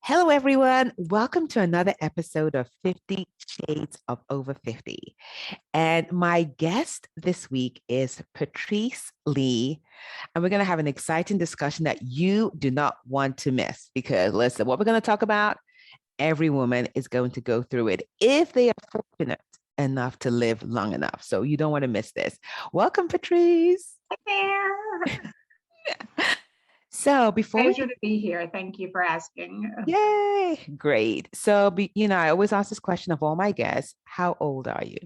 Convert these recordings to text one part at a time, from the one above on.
Hello, everyone. Welcome to another episode of 50 Shades of Over 50. And my guest this week is Patrice Lee. And we're going to have an exciting discussion that you do not want to miss because, listen, what we're going to talk about, every woman is going to go through it if they are fortunate enough to live long enough. So you don't want to miss this. Welcome, Patrice. Hi there. So before we Pleasure to be here. Thank you for asking. Yay, great. So, I always ask this question of all my guests, how old are you?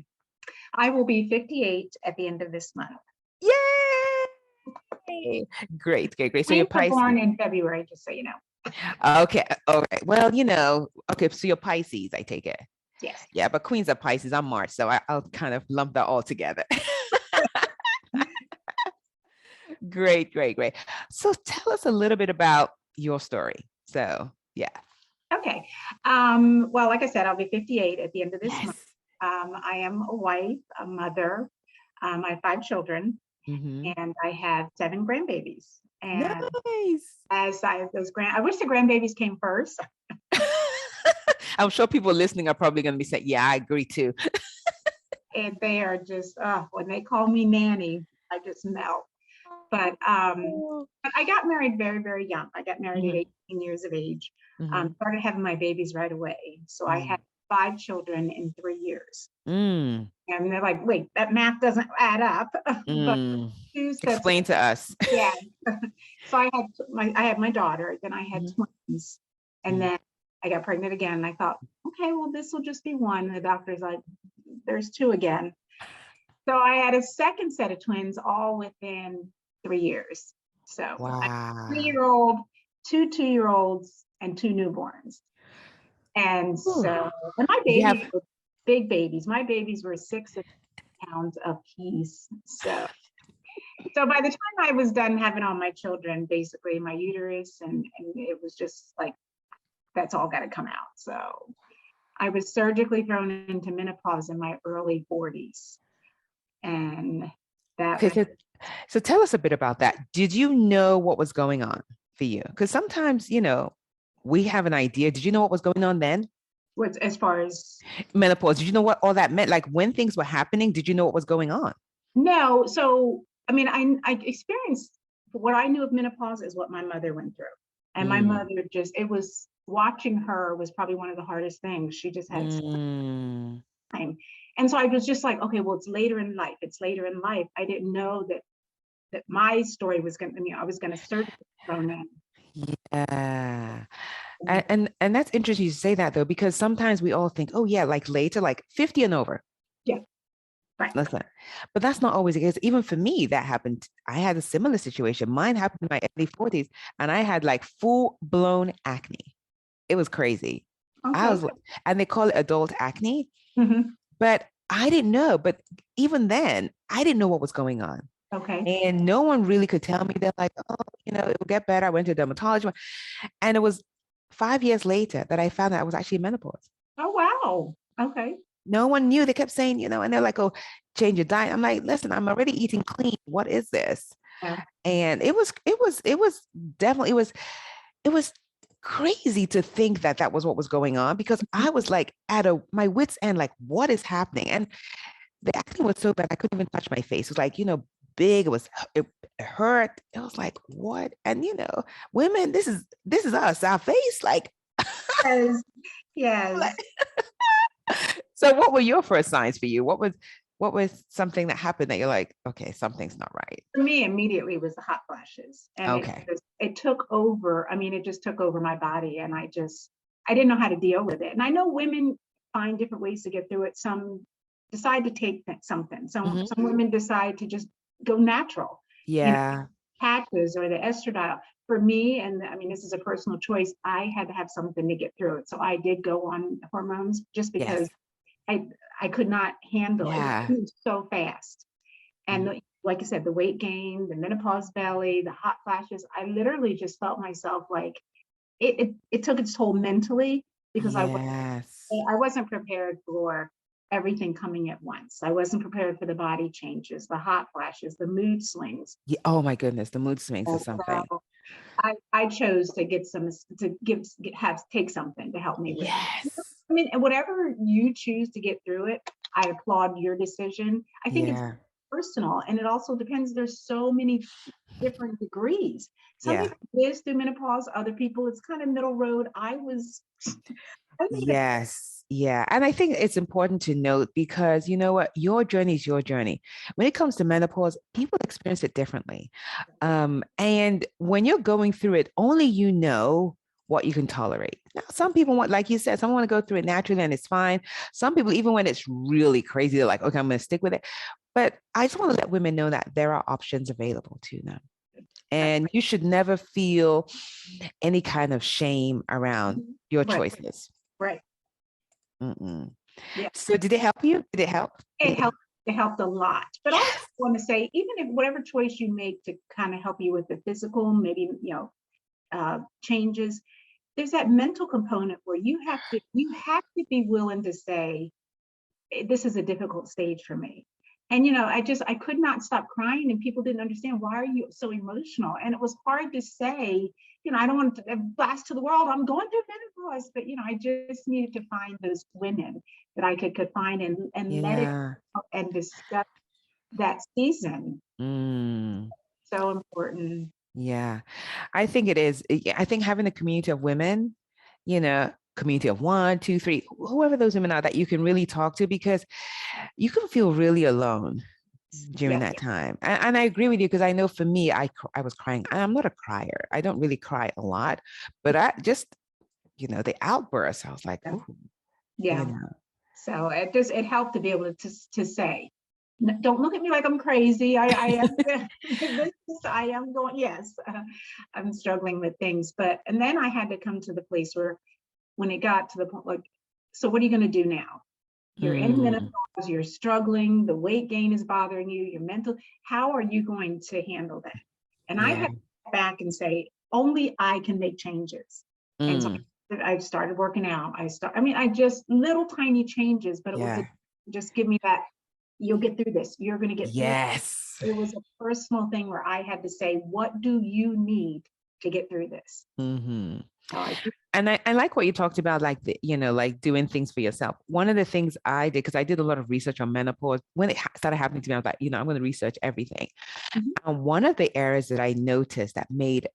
I will be 58 at the end of this month. Yay! Great, great, great. So you're Twins were Pisces. born in February, just so you know. Okay, all right. Well, okay, so you're Pisces, I take it. Yes. Yeah, but Queens are Pisces. I'm March, so I'll kind of lump that all together. Great, great, great. So tell us a little bit about your story. So, yeah. Okay. Well, like I said, I'll be 58 at the end of this month. Yes. I am a wife, a mother. I have 5 children, Mm-hmm. and I have 7 grandbabies. And Nice. I wish the grandbabies came first. I'm sure people listening are probably going to be saying, yeah, I agree too. And they are just, when they call me nanny, I just melt. But I got married very, very young. I got married at Mhm, 18 years of age. mhm, Started having my babies right away. So I had mm, 5 children in 3 years. mm, And they're like, wait, that math doesn't add up. But mm. two sets of, Explain to us. yeah. So I had my daughter, then I had Mhm, twins. And mhm. then I got pregnant again. And I thought, okay, well, this will just be one. And the doctor's like, there's two again. So I had a second set of twins all within 3 years. So I Wow. 3-year-old, two 2-year-olds, and two newborns. And Whew. so, and my Did you babies have, were big babies. My babies were 6 pounds apiece. So by the time I was done having all my children, basically my uterus, and it was just like, that's all got to come out. So I was surgically thrown into menopause in my early 40s. And that okay, was so tell us a bit about that. Did you know what was going on for you? Because sometimes, we have an idea. Did you know what was going on then? was as far as Menopause. Did you know what all that meant? Like when things were happening, did you know what was going on? no. So I mean, I experienced what I knew of menopause is what my mother went through, and my Mm, mother just it was watching her was probably one of the hardest things. She just had mm. time, and so I was just like, okay, well, it's later in life. It's later in life. I didn't know that my story was going to, I was going to surgically thrown Yeah. in. And that's interesting you say that though, because sometimes we all think, oh yeah, like later, like 50 and over. Yeah, right. Listen, but that's not always the case. Even for me, that happened. I had a similar situation. Mine happened in my early 40s, and I had like full blown acne. It was crazy. I Okay. was like, and they call it adult acne, Hmm. but I didn't know. But even then, I didn't know what was going on. Okay. And no one really could tell me. They're like, oh, it will get better. I went to a dermatologist. And it was 5 years later that I found out I was actually menopause. Oh wow. Okay. No one knew. They kept saying, and they're like, oh, change your diet. I'm like, listen, I'm already eating clean. What is this? Yeah. And it was definitely, it was crazy to think that that was what was going on because I was like at my wit's end, like, what is happening? And the acne was so bad, I couldn't even touch my face. It was like, big. It hurt. It was like, what? And women, this is us, our face. Like, Yes. Yes. so what were your first signs for you? What was something that happened that you're like, okay, something's not right? For me, immediately was the hot flashes, and Okay. it took over. I mean, it just took over my body, and I didn't know how to deal with it. And I know women find different ways to get through it. Some decide to take something. Hmm. Some women decide to just go natural, you know, Yeah. patches or the estradiol. For me, and I mean, this is a personal choice. I had to have something to get through it, so I did go on hormones just because Yes. I I could not handle it. Yeah. It was so fast. And Mm. like I said, the weight gain, the menopause belly, the hot flashes, I literally just felt myself like it took its toll mentally because Yes. I wasn't prepared for everything coming at once. I wasn't prepared for the body changes, the hot flashes, the mood swings. Yeah. Oh my goodness, the mood swings And is something. so I chose to get some to take something to help me with it. Yes. I mean, and whatever you choose to get through it, I applaud your decision. I think it's Yeah. personal, and it also depends. There's so many different degrees. Some Yeah. people live through menopause, other people it's kind of middle road. I made a Yes. Yeah. And I think it's important to note because you know what? Your journey is your journey. When it comes to menopause, people experience it differently. And when you're going through it, only you know what you can tolerate. Now, some people want, like you said, some want to go through it naturally and it's fine. Some people, even when it's really crazy, they're like, okay, I'm going to stick with it. But I just want to let women know that there are options available to them. And you should never feel any kind of shame around your right, choices. right. Mm-mm. Yeah. So did it help you? Did it help? It helped. It helped a lot. But also, Yes. I want to say, even if whatever choice you make to kind of help you with the physical, maybe changes, there's that mental component where you have to be willing to say, this is a difficult stage for me. And I could not stop crying, and people didn't understand, why are you so emotional? And it was hard to say, I don't want to blast to the world, I'm going through menopause, but I just needed to find those women that I could find and let it Yeah. out and discuss that season. Mm. So important. Yeah. I think it is. I think having a community of women, community of one, two, three, whoever those women are that you can really talk to because you can feel really alone during Yeah. that time. And I agree with you because I know for me, I was crying. I'm not a crier. I don't really cry a lot, but I just, the outbursts, I was like, Yeah. ooh, Yeah. So it helped to be able to say, don't look at me like I'm crazy. I am I am going, yes, I'm struggling with things. And then I had to come to the place where when it got to the point, like, so what are you going to do now? You're in Mm, menopause, you're struggling, the weight gain is bothering you, your mental, how are you going to handle that? And I yeah. had to step back and say, only I can make changes. And so Mm, I started working out. I just little tiny changes, but it was yeah. just give me that, you'll get through this. You're going to get through it. Yes. It was a personal thing where I had to say, what do you need to get through this? Hmm. So And I like what you talked about, like like doing things for yourself. One of the things I did, because I did a lot of research on menopause, when it started happening to me, I was like, I'm going to research everything. Mhm. And one of the areas that I noticed that made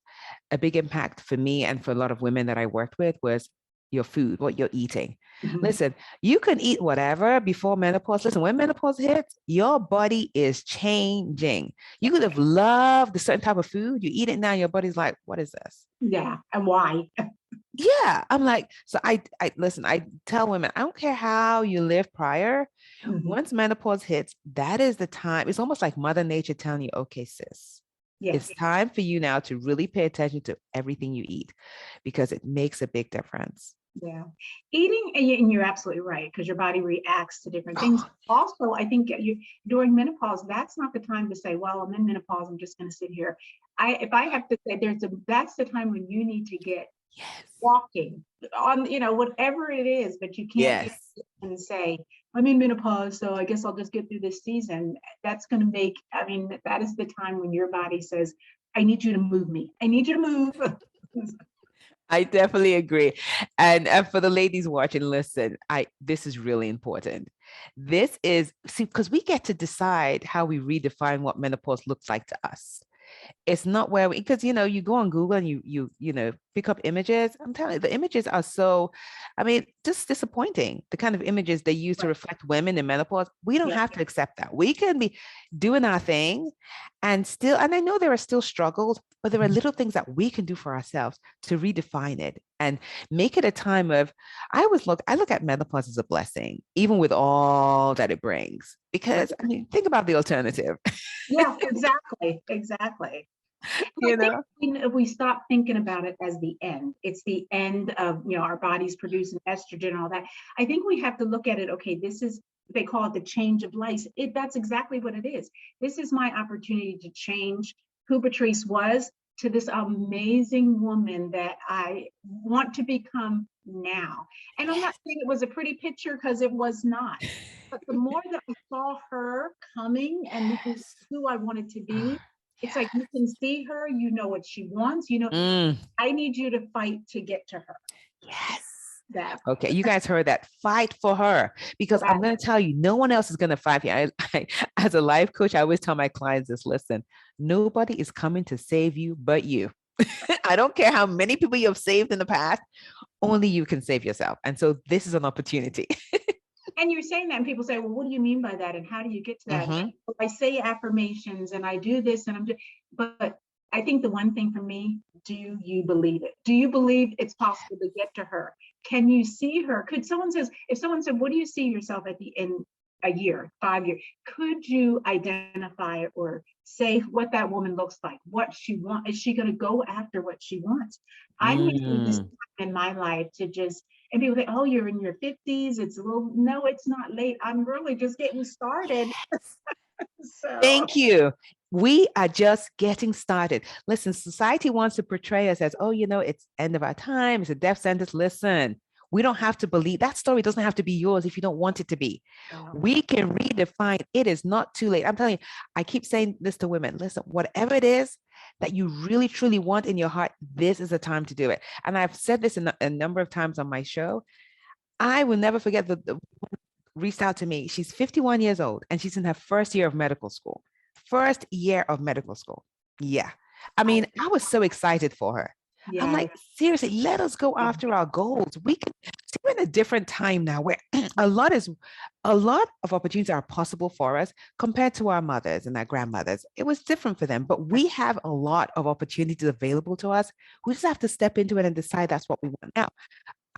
a big impact for me and for a lot of women that I worked with was your food, what you're eating. Mhm. Listen, you can eat whatever before menopause. Listen, when menopause hits, your body is changing. You could have loved a certain type of food. You eat it now, your body's like, what is this? Yeah. And why? Yeah, I'm like, so I listen, I tell women, I don't care how you live prior. Mhm. Once menopause hits, that is the time. It's almost like Mother Nature telling you, okay, sis, Yes. it's time for you now to really pay attention to everything you eat because it makes a big difference. Yeah. Eating, and you're absolutely right, because your body reacts to different things. Oh, Also, I think during menopause, that's not the time to say, well, I'm in menopause, I'm just going to sit here. If I have to say, that's the time when you need to get yes. walking on, whatever it is, but you can't just Yes. sit and say, I'm in menopause, so I guess I'll just get through this season. That's going to that is the time when your body says, I need you to move me. I need you to move. I definitely agree. And for the ladies watching, listen, this is really important. This is see because we get to decide how we redefine what menopause looks like to us. It's not where because you go on Google and you pick up images. I'm telling you, the images are so, I mean, just disappointing. The kind of images they use to reflect women in menopause. We don't Yeah. have to accept that. We can be doing our thing and I know there are still struggles, but there are little things that we can do for ourselves to redefine it and make it a time of, I look at menopause as a blessing, even with all that it brings. Because I mean, think about the alternative. Yeah, exactly, exactly. And you I think know? if we stop thinking about it as the end, it's the end of, our bodies producing estrogen and all that. I think we have to look at it, okay, this is, they call it the change of life. That's exactly what it is. This is my opportunity to change who Patrice was to this amazing woman that I want to become now. And I'm not saying it was a pretty picture, because it was not. But the more that I saw her coming and Yes. who I wanted to be, Ah, it's like you can see her, you know what she wants, you know, mm, I need you to fight to get to her. yes. That Okay, you guys heard that. Fight for her. so Because I'm that going to tell you, no one else is going to fight for you. As a life coach, I always tell my clients this: listen, nobody is coming to save you but you. I don't care how many people you have saved in the past, only you can save yourself. And so this is an opportunity. and you're saying that, and people say, well, what do you mean by that? And how do you get to that? Mhm. Well, I say affirmations and I do this and I'm doing, but I think the one thing for me, do you believe it? Do you believe it's possible to get to her? Can you see her? Could someone says, if someone said, what do you see yourself at the end, a year, 5 years? Could you identify or say what that woman looks like, what she wants? Is she going to go after what she wants? I'm using this Mm. time in my life to just, and people think, oh, you're in your 50s. It's a little, no, it's not late. I'm really just getting started. So, Thank you. We are just getting started. Listen, society wants to portray us as, oh, it's end of our time. It's a death sentence. Listen, we don't have to believe that story. Doesn't have to be yours if you don't want it to be. um, We can redefine. It is not too late. I'm telling you, I keep saying this to women. Listen, whatever it is that you really, truly want in your heart, this is the time to do it. And I've said this a number of times on my show. I will never forget the reached out to me. She's 51 years old and she's in her first year of medical school. First year of medical school. Yeah. I I, mean, I was so excited for her. I'm yes, like, seriously, let us go after our goals. We can see we're in a different time now where a lot of opportunities are possible for us compared to our mothers and our grandmothers. It was different for them, but we have a lot of opportunities available to us. We just have to step into it and decide that's what we want. Now,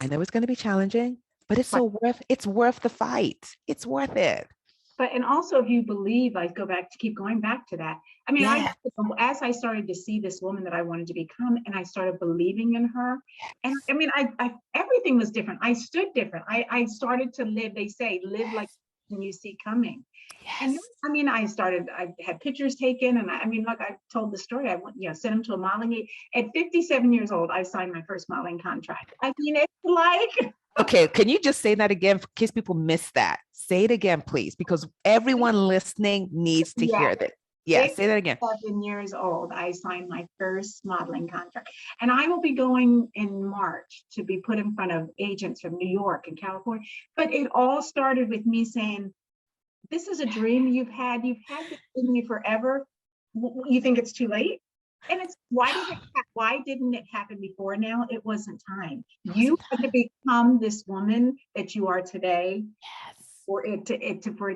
I know it's going to be challenging, but it's worth the fight. It's worth it. but and also if you believe, I go back to keep going back to that. I mean, I Yeah. as I started to see this woman that I wanted to become, and I started believing in her, and I mean, I everything was different. I stood different. I started to live. They say live like you see coming. And Yes. I mean, I had pictures taken, and I mean, like I told the story, I went, sent them to a modeling. At 57 years old, I signed my first modeling contract. I mean, it's like, Okay, can you just say that again in case people miss that? Say it again, please, because everyone listening needs to yeah, hear that. Yeah, say that again. 57 years old, I signed my first modeling contract. And I will be going in March to be put in front of agents from New York and California. But it all started with me saying, this is a dream you've had this in me forever. You think it's too late? And it's why didn't it happen before now? It wasn't time. It You wasn't had to time. become this woman that you are today Yes. for it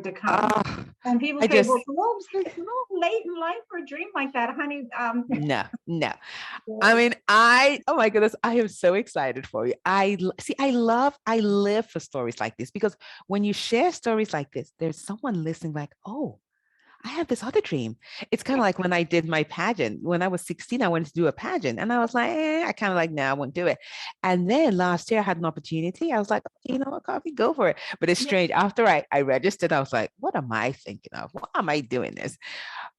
to come. Oh, And people I say, just well, it's a little late in life for a dream like that, honey. no, no. I mean, oh my goodness, I am so excited for you. See, I live for stories like this because when you share stories like this, there's someone listening like, oh, I have this other dream. It's kind of like when I did my pageant. When I was 16, I wanted to do a pageant. And I was like, I kind of like, no, I won't do it. And then last year I had an opportunity. I was like, okay, you know what, Coffee, go for it. But it's strange. After I registered, I was like, what am I thinking of? Why am I doing this?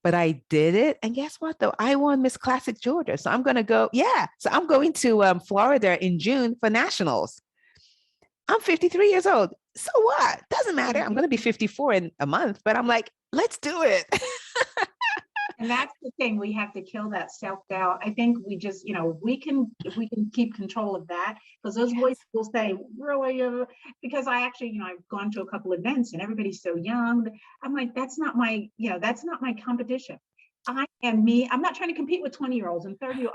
But I did it. And guess what, though? I won Miss Classic Georgia. So I'm going to go. Yeah. So I'm going to Florida in June for nationals. I'm 53 years old. So what? Doesn't matter. I'm going to be 54 in a month, but I'm like, let's do it. And that's the thing, we have to kill that self-doubt. I think we just, if we can keep control of that, because those voices will say, really, because I actually, I've gone to a couple events and everybody's so young. I'm like, that's not my competition. I am me. I'm not trying to compete with 20-year-olds and 30.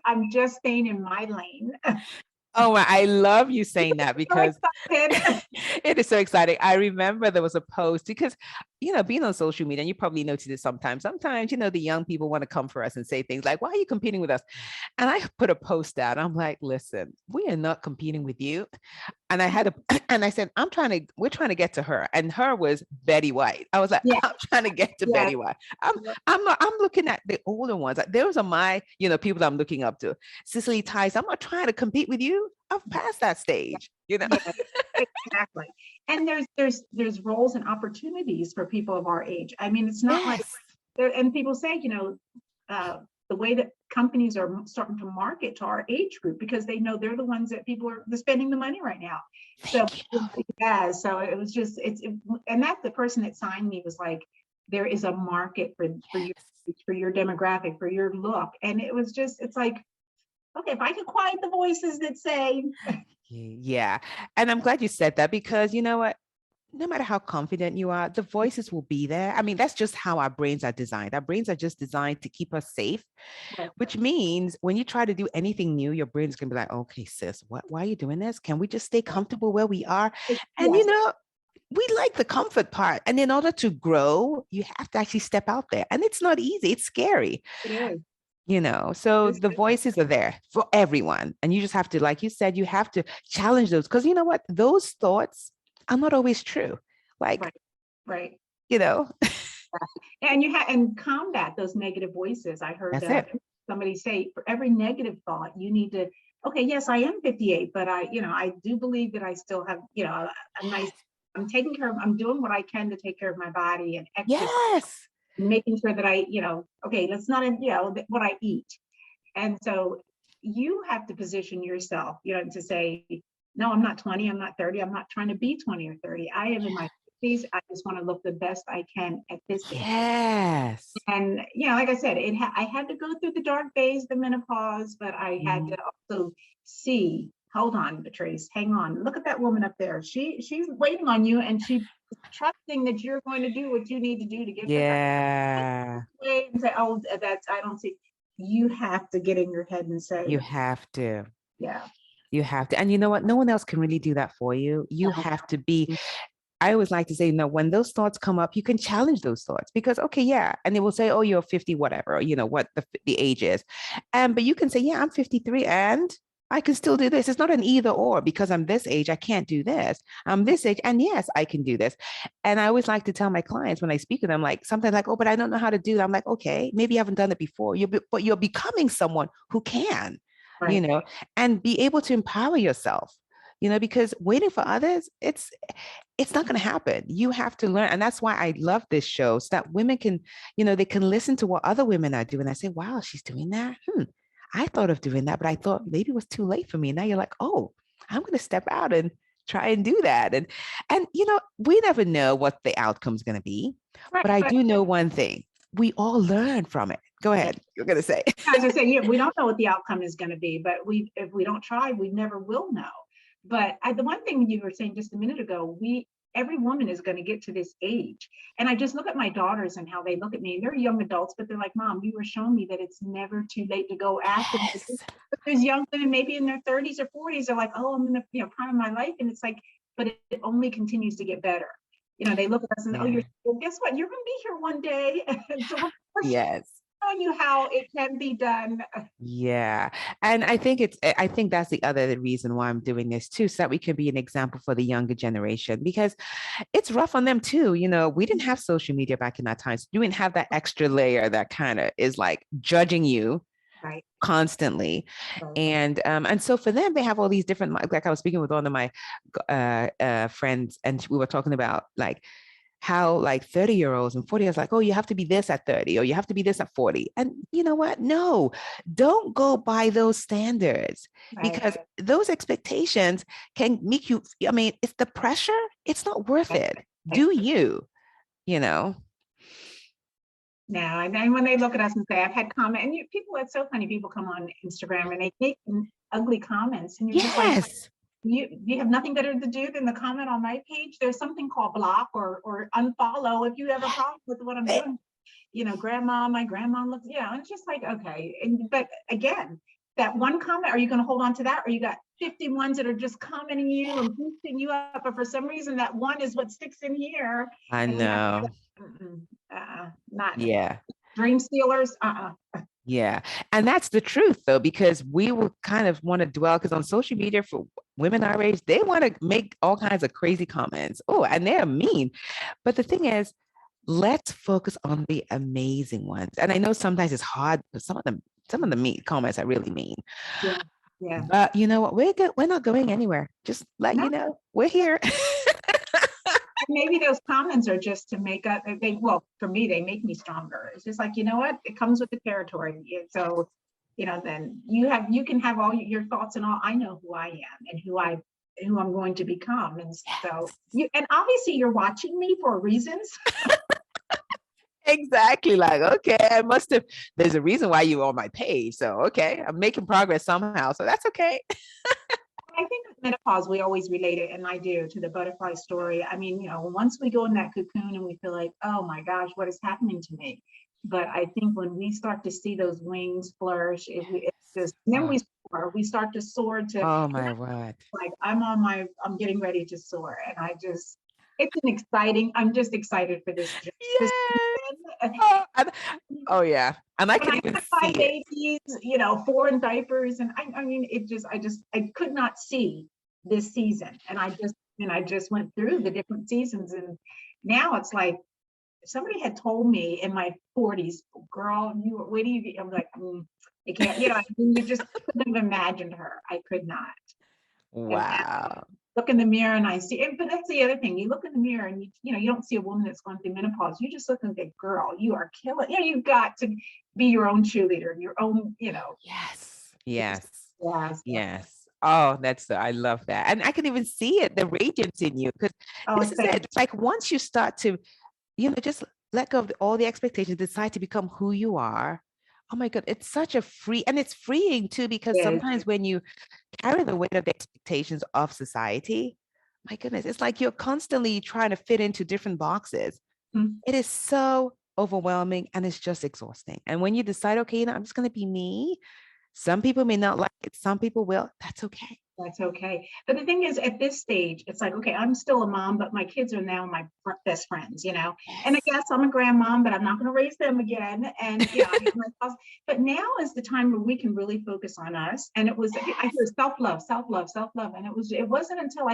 I'm just staying in my lane. Oh, I love you saying that So because excited. it is so exciting. I remember there was a post because, being on social media, and you probably notice it sometimes. Sometimes, the young people want to come for us and say things like, why are you competing with us? And I put a post out. I'm like, listen, we are not competing with you. And and I said, we're trying to get to her. And her was Betty White. I was like, Yeah, I'm trying to get to yeah. Betty White. I'm looking at the older ones. Like, those are my, people that I'm looking up to. Cicely Tice, I'm not trying to compete with you. I've passed that stage. Yeah, exactly. And there's roles and opportunities for people of our age. I mean, it's not like Yes. there, and people say, the way that companies are starting to market to our age group, because they know they're the ones that people are spending the money right now. So Thank you. yeah, so it was just and that's the person that signed me was like, there is a market for your demographic, for your look. And it was just, it's like, okay, if I can quiet the voices that say, Yeah. And I'm glad you said that because you know what? No matter how confident you are, the voices will be there. I mean, that's just how our brains are designed. Our brains are just designed to keep us safe, right, which means when you try to do anything new, your brain's gonna be like, okay, sis, why are you doing this? Can we just stay comfortable where we are? And yes, we like the comfort part. And in order to grow, you have to actually step out there. And it's not easy, it's scary. it is. So It's the voices are there for everyone. And you just have to, like you said, you have to challenge those because you know what? Those thoughts are not always true. Like, right, right. you know, And you have and combat those negative voices. I heard that's it. somebody say for every negative thought, you need to, okay, yes, I am 58, but I do believe that I still have, a nice, I'm taking care of, I'm doing what I can to take care of my body and exercise, Yes. making sure that okay, let's not, what I eat. And so you have to position yourself, to say, no, I'm not 20, I'm not 30, I'm not trying to be 20 or 30. I am in my 50s. I just want to look the best I can at this age. Yes. And like I said, I had to go through the dark days, the menopause, but I had Mhm. to also see, hold on, Patrice, hang on. Look at that woman up there. She's waiting on you and she's trusting that you're going to do what you need to do to get better. Yeah. And say, oh, that's I don't see. You have to get in your head and You say, have to. yeah. You have to. And you know what? No one else can really do that for you. You No. have to be. I always like to say, no, when those thoughts come up, you can challenge those thoughts because, okay, yeah. And they will say, oh, you're 50, whatever, or, what the age is. But you can say, yeah, I'm 53 and I can still do this. It's not an either or because I'm this age, I can't do this. I'm this age, and yes, I can do this. And I always like to tell my clients when I speak to them, like something like, oh, but I don't know how to do that. I'm like, okay, maybe you haven't done it before. But you're becoming someone who can, you Right. know, and be able to empower yourself. Because waiting for others, it's not going to happen. You have to learn. And that's why I love this show so that women can, they can listen to what other women are doing. I say, wow, she's doing that. I thought of doing that, but I thought maybe it was too late for me. Now you're like, oh, I'm going to step out and try and do that. And we never know what the outcome's going to be, Right. but I But do know one thing. We all learn from it. Go yeah, ahead. You're going to say. as I said, yeah, we don't know what the outcome is going to be, but if we don't try, we never will know. But the one thing you were saying just a minute ago, every woman is going to get to this age. And I just look at my daughters and how they look at me. And they're young adults, but they're like, Mom, you were showing me that it's never too late to go after this. Yes. But there's young women, maybe in their 30s or 40s, they're like, oh, I'm in the prime of my life. And it's like, but it only continues to get better. They look at us and, oh, Yeah. well, guess what? You're going to be here one day. And so we're Yes. showing you how it can be done. Yeah. And I think that's the other reason why I'm doing this too, so that we can be an example for the younger generation because it's rough on them too. We didn't have social media back in that time. So you didn't have that extra layer that kind of is like judging you Right. constantly. Right. And so for them, they have all these different, like I was speaking with one of my friends and we were talking about like how like 30-year-olds and 40 years like, oh, you have to be this at 30 or you have to be this at 40. And you know what? No, don't go by those standards Right. because those expectations can make you, I mean, it's the pressure, it's not worth Right. it. Do you know? No, and then when they look at us and say, I've had comment, and people, it's so funny, people come on Instagram and they make ugly comments, and you're just like, Yes. you have nothing better to do than to comment on my page. There's something called block or unfollow if you have a problem with what I'm doing. Grandma, my grandma looks, and it's just like, okay. But again, that one comment, are you going to hold on to that? Or you got 50 ones that are just commenting you and boosting you up, but for some reason that one is what sticks in here. I And we have know. not Yeah. dream stealers. Yeah. And that's the truth, though, because we will kind of want to dwell because on social media for women our age, they want to make all kinds of crazy comments. Oh, and they're mean. But the thing is, let's focus on the amazing ones. And I know sometimes it's hard, but some of the mean comments are really mean. Yeah. Yeah. But you know what? We're good. We're not going anywhere. Just let No, you know, we're here. maybe those comments are just to make up, well, for me, they make me stronger. It's just like, you know what, it comes with the territory. So, then you can have all your thoughts and all. I know who I am and who I'm going to become. And so and obviously you're watching me for reasons. Exactly. Like, okay, there's a reason why you were on my page. So, okay, I'm making progress somehow. So that's okay. I think with menopause, we always relate it, and I do, to the butterfly story. I mean, once we go in that cocoon and we feel like, oh my gosh, what is happening to me? But I think when we start to see those wings flourish, then we start to soar to, Oh my word. like, I'm getting ready to soar. And I'm just excited for this. Yes. Oh yeah. And I When can I even had see my it. babies, 4 in diapers, and I mean, I could not see this season, and I just went through the different seasons, and now it's like if somebody had told me in my 40s, girl, where do you? I'm like, it can't, I mean, you just couldn't have imagined her. I could not. And Wow. look in the mirror and I see it, but that's the other thing. You look in the mirror and you don't see a woman that's going through menopause. You just look and think, girl, you are killing. You've got to be your own cheerleader, your own, Yes. Yes. Yes. Yes. Oh, I love that. And I can even see it, the radiance in you, because Oh, this is it. It's like once you start to, just let go of all the expectations, decide to become who you are. Oh my God, it's such a and it's freeing too, because yes. sometimes when you carry the weight of the expectations of society, my goodness, it's like you're constantly trying to fit into different boxes. Mhm. It is so overwhelming and it's just exhausting. And when you decide, okay, I'm just going to be me, some people may not like it, some people will. That's okay. That's okay. But the thing is, at this stage, it's like, okay, I'm still a mom, but my kids are now my best friends, And I Yes. guess I'm a grandmom, but I'm not going to raise them again. And I have my spouse. But now is the time where we can really focus on us. And I hear self-love, self-love, self-love. And it wasn't until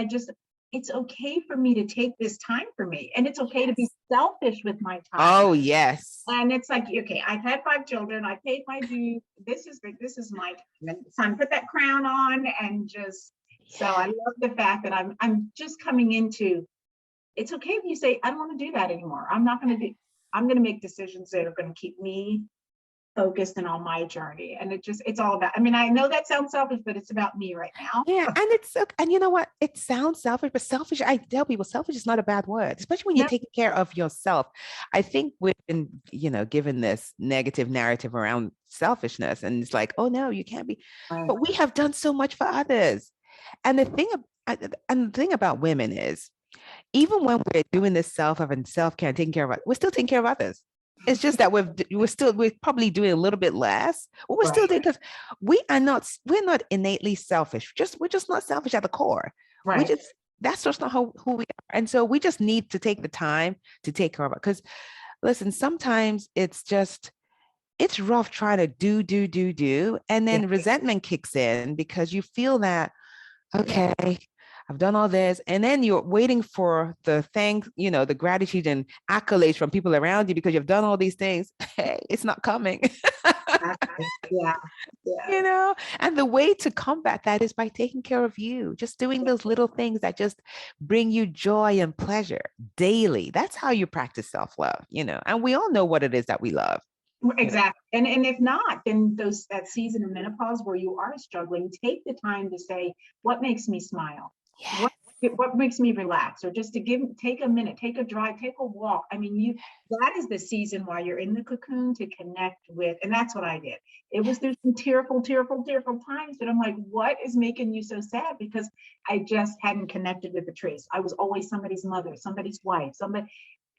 it's okay for me to take this time for me. And it's okay to be selfish with my time. Oh, yes. And it's like, okay, I've had 5 children. I paid my dues. This is my time. And it's time to put that crown on and just. So I love the fact that I'm just coming into. It's okay if you say I don't want to do that anymore. I'm not going to do. I'm going to make decisions that are going to keep me focused and on my journey. And it's all about. I mean, I know that sounds selfish, but it's about me right now. Yeah, and you know what? It sounds selfish, but selfish, I tell people, selfish is not a bad word, especially when you're No. taking care of yourself. I think we've been, given this negative narrative around selfishness, and it's like, oh no, you can't be. Right. But we have done so much for others. And the thing about women is, even when we're doing this self-love and self-care and taking care of us, we're still taking care of others. It's just that we're probably doing a little bit less, but we're still doing, because we're not innately selfish. We're just not selfish at the core. Right. That's just not who we are. And so we just need to take the time to take care of it. Because listen, sometimes it's rough trying to do, and then resentment kicks in because you feel that, okay, I've done all this. And then you're waiting for the thanks, the gratitude and accolades from people around you because you've done all these things. Hey, it's not coming. Yeah. And the way to combat that is by taking care of you, just doing those little things that just bring you joy and pleasure daily. That's how you practice self-love, and we all know what it is that we love. Exactly. And if not, then that season of menopause where you are struggling, take the time to say, what makes me smile? Yes. What makes me relax? Or just to take a minute, take a drive, take a walk. I mean, that is the season while you're in the cocoon to connect with, and that's what I did. It was through some tearful times, but I'm like, what is making you so sad? Because I just hadn't connected with Patrice. I was always somebody's mother, somebody's wife, somebody.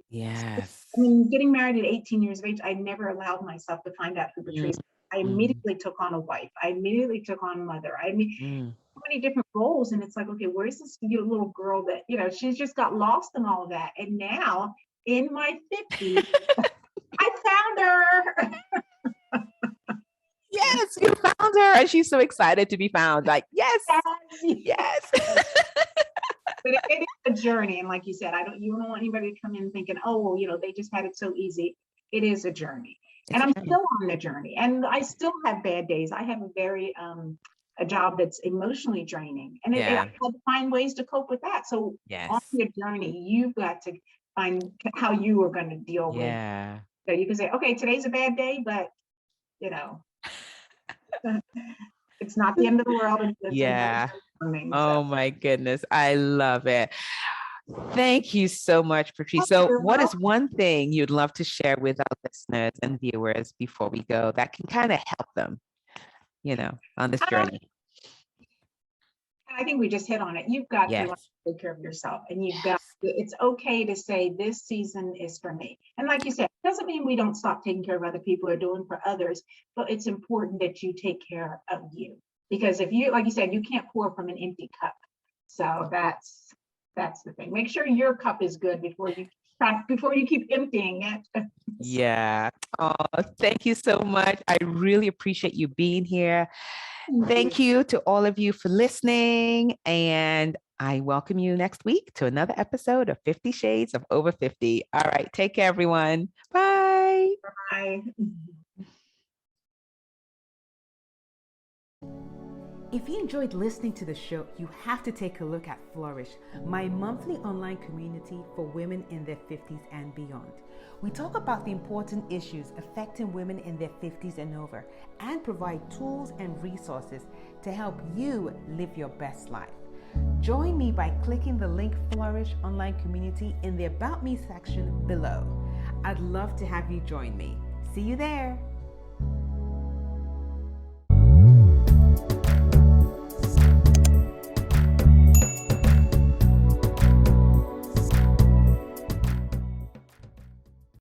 Yes. I mean, getting married at 18 years of age, I never allowed myself to find out who Patrice. I immediately took on a wife. I immediately took on a mother. I mean, so many different roles, and it's like, okay, where's this little girl that she's just got lost in all of that? And now, in my 50s, I found her. Yes, you found her, and she's so excited to be found. Like, yes. But it is a journey, and like you said, you don't want anybody to come in thinking, oh, well, they just had it so easy. It is a journey, and I'm still on the journey, and I still have bad days. I have a very a job that's emotionally draining. And I had to find ways to cope with that. So on your journey, you've got to find how you are going to deal with. So you can say, okay, today's a bad day, but you know, it's not the end of the world. Oh my goodness. I love it. Thank you so much, Patrice. So what is one thing you'd love to share with our listeners and viewers before we go that can kind of help them, you know, on this journey? I think we just hit on it. You've got to take care of yourself, and you've got it's okay to say this season is for me. And like you said, it doesn't mean we don't stop taking care of other people or doing for others, but it's important that you take care of you, because if you, like you said, you can't pour from an empty cup. So that's the thing. Make sure your cup is good before you keep emptying it. Yeah. Oh, thank you so much. I really appreciate you being here. Thank you to all of you for listening, and I welcome you next week to another episode of 50 Shades of Over 50. All right, take care, everyone. Bye. Bye. If you enjoyed listening to the show, you have to take a look at Flourish, my monthly online community for women in their 50s and beyond. We talk about the important issues affecting women in their 50s and over, and provide tools and resources to help you live your best life. Join me by clicking the link Flourish Online Community in the About Me section below. I'd love to have you join me. See you there.